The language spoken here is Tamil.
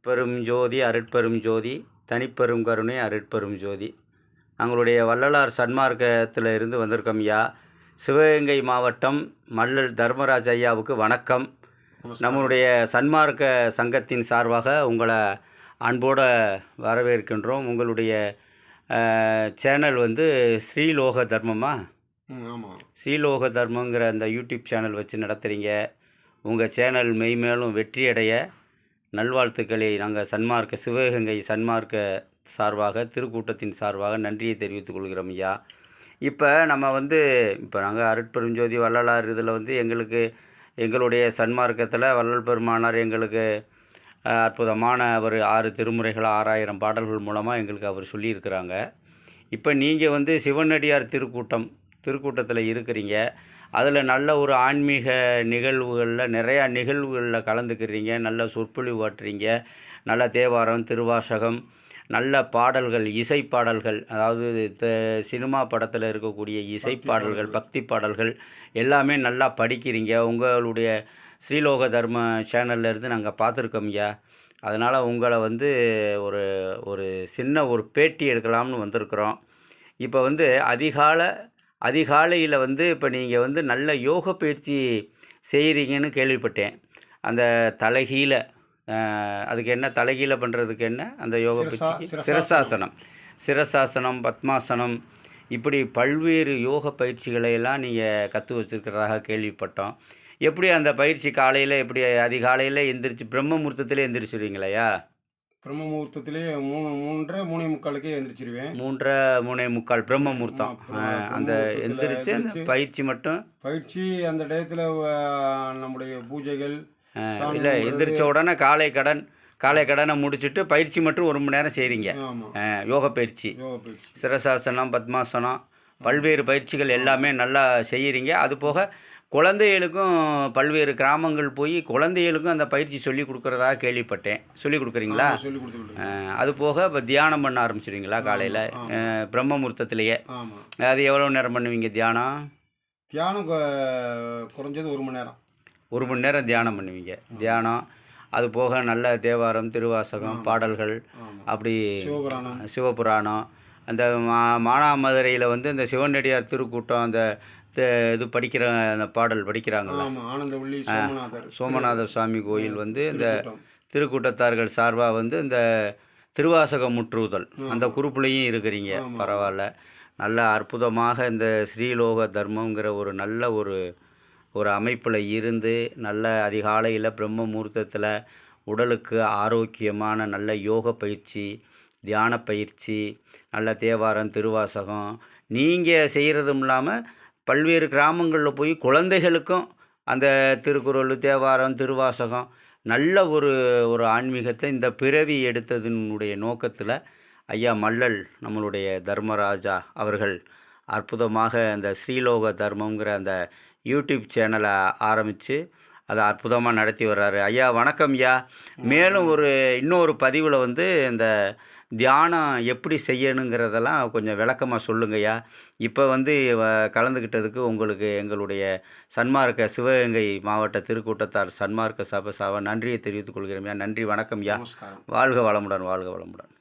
பெரும் ஜோதி அருட்பெரும் ஜோதி தனிப்பெரும் கருணை அருட்பெரும் ஜோதி. எங்களுடைய வள்ளலார் சன்மார்க்கத்தில் இருந்து வந்திருக்கோம் ஐயா. சிவகங்கை மாவட்டம் மல்லல் தர்மராஜ் ஐயாவுக்கு வணக்கம். நம்மளுடைய சன்மார்க்க சங்கத்தின் சார்பாக உங்களை அன்போடு வரவேற்கின்றோம். உங்களுடைய சேனல் ஸ்ரீலோக தர்மமா? ஆமாம், ஸ்ரீலோக தர்மங்கிற அந்த யூடியூப் சேனல் வச்சு நடத்துகிறீங்க. உங்கள் சேனல் மெய்மேலும் வெற்றியடைய நல்வாழ்த்துக்களை நாங்கள் சிவகங்கை சன்மார்க்க சார்பாக திருக்கூட்டத்தின் சார்பாக நன்றியை தெரிவித்துக் கொள்கிறோம் ஐயா. இப்போ நம்ம இப்போ நாங்கள் அருட்பெருஞ்சோதி வள்ளலார் இதில் எங்களுடைய சன்மார்க்கத்தில் வள்ளல் பெருமானார் எங்களுக்கு அற்புதமான ஒரு 6 திருமுறைகள் 6000 பாடல்கள் மூலமாக எங்களுக்கு அவர் சொல்லியிருக்கிறாங்க. இப்போ நீங்கள் சிவனடியார் திருக்கூட்டத்தில் இருக்கிறீங்க. அதில் நல்ல ஒரு ஆன்மீக நிகழ்வுகளில் நிறையா நிகழ்வுகளில் கலந்துக்கிறீங்க. நல்ல சொற்பொழிவு ஆற்றுறீங்க. நல்ல தேவாரம், திருவாசகம், நல்ல பாடல்கள், இசைப்பாடல்கள், அதாவது சினிமா படத்தில் இருக்கக்கூடிய இசைப்பாடல்கள், பக்தி பாடல்கள் எல்லாமே நல்லா படிக்கிறீங்க. உங்களுடைய ஸ்ரீலோக தர்ம சேனல்லேருந்து நாங்கள் பார்த்துருக்கோம் ஐயா. அதனால் உங்களை ஒரு ஒரு சின்ன ஒரு பேட்டி எடுக்கலாம்னு வந்திருக்கிறோம். இப்போ அதிகாலையில் இப்போ நீங்கள் நல்ல யோக பயிற்சி செய்கிறீங்கன்னு கேள்விப்பட்டேன். அந்த தலைகீழ அதுக்கு என்ன தலைகீழ பண்ணுறதுக்கு என்ன அந்த யோக பயிற்சி? சிரசாசனம், பத்மாசனம், இப்படி பல்வேறு யோக பயிற்சிகளையெல்லாம் நீங்கள் கற்று வச்சுருக்கிறதாக கேள்விப்பட்டோம். எப்படி அந்த பயிற்சி காலையில் எப்படி அதிகாலையில் எந்திரிச்சு பிரம்ம முகூர்த்தத்திலே எந்திரிச்சிருவீங்களையா? பிரம்ம முகூர்த்தத்திலே 3:45 எழுந்திரிச்சிருவேன். 3:45 பிரம்ம முகூர்த்தம். அந்த எந்திரிச்சு அந்த பயிற்சி அந்த டயத்தில் நம்முடைய பூஜைகள் இல்லை, எந்திரிச்ச உடனே காலை கடனை முடிச்சுட்டு பயிற்சி மட்டும் 1 மணி நேரம் செய்கிறீங்க. யோக பயிற்சி, சிரசாசனம், பத்மாசனம், பல்வேறு பயிற்சிகள் எல்லாமே நல்லா செய்கிறீங்க. அது போக குழந்தைகளுக்கும் பல்வேறு கிராமங்கள் போய் குழந்தைகளுக்கும் அந்த பயிற்சி சொல்லி கொடுக்குறதாக கேள்விப்பட்டேன். சொல்லி கொடுக்குறீங்களா? அது போக இப்போ தியானம் பண்ண ஆரம்பிச்சிடுவீங்களா காலையில் பிரம்ம முகூர்த்தத்திலேயே? அது எவ்வளோ நேரம் பண்ணுவீங்க தியானம்? குறைஞ்சது 1 மணி நேரம். 1 மணி நேரம் தியானம் பண்ணுவீங்க. தியானம், அது போக நல்ல தேவாரம், திருவாசகம், பாடல்கள், அப்படி சிவபுராணம், அந்த மானாமதுரையில் இந்த சிவனடியார் திருக்கூட்டம் அந்த இது படிக்கிற அந்த பாடல் படிக்கிறாங்கல்ல, சோமநாதர் சுவாமி கோயில் இந்த திருக்கூட்டத்தார்கள் சார்பாக இந்த திருவாசகம் முற்றுதல் அந்த குரூப்லேயும் இருக்கிறீங்க. பரவாயில்ல, நல்ல அற்புதமாக இந்த ஸ்ரீலோக தர்மங்கிற ஒரு நல்ல ஒரு அமைப்பில் இருந்து நல்ல அதிகாலையில் பிரம்ம முகூர்த்தத்தில் உடலுக்கு ஆரோக்கியமான நல்ல யோக பயிற்சி, தியான பயிற்சி, நல்ல தேவாரம், திருவாசகம் நீங்கள் செய்கிறதும் இல்லாமல் பல்வேறு கிராமங்களில் போய் குழந்தைகளுக்கும் அந்த திருக்குறள், தேவாரம், திருவாசகம், நல்ல ஒரு ஆன்மீகத்தை இந்த பிறவி எடுத்ததனுடைய நோக்கத்தில் ஐயா மல்லல் நம்மளுடைய தர்மராஜா அவர்கள் அற்புதமாக அந்த ஸ்ரீலோக தர்மங்கிற அந்த யூடியூப் சேனலை ஆரம்பித்து அதை அற்புதமாக நடத்தி வர்றாரு. ஐயா வணக்கம் ஐயா. மேலும் இன்னொரு பதிவில் இந்த தியானம் எப்படி செய்யணுங்கிறதெல்லாம் கொஞ்சம் விளக்கமாக சொல்லுங்கய்யா. இப்போ கலந்துக்கிட்டதுக்கு உங்களுக்கு எங்களுடைய சன்மார்க்க சிவகங்கை மாவட்ட திருக்கூட்டத்தார் சன்மார்க்க சபை நன்றியை தெரிவித்துக் கொள்கிறோம் ஐயா. நன்றி, வணக்கம் ஐயா. வாழ்க வளமுடன், வாழ்க வளமுடன்.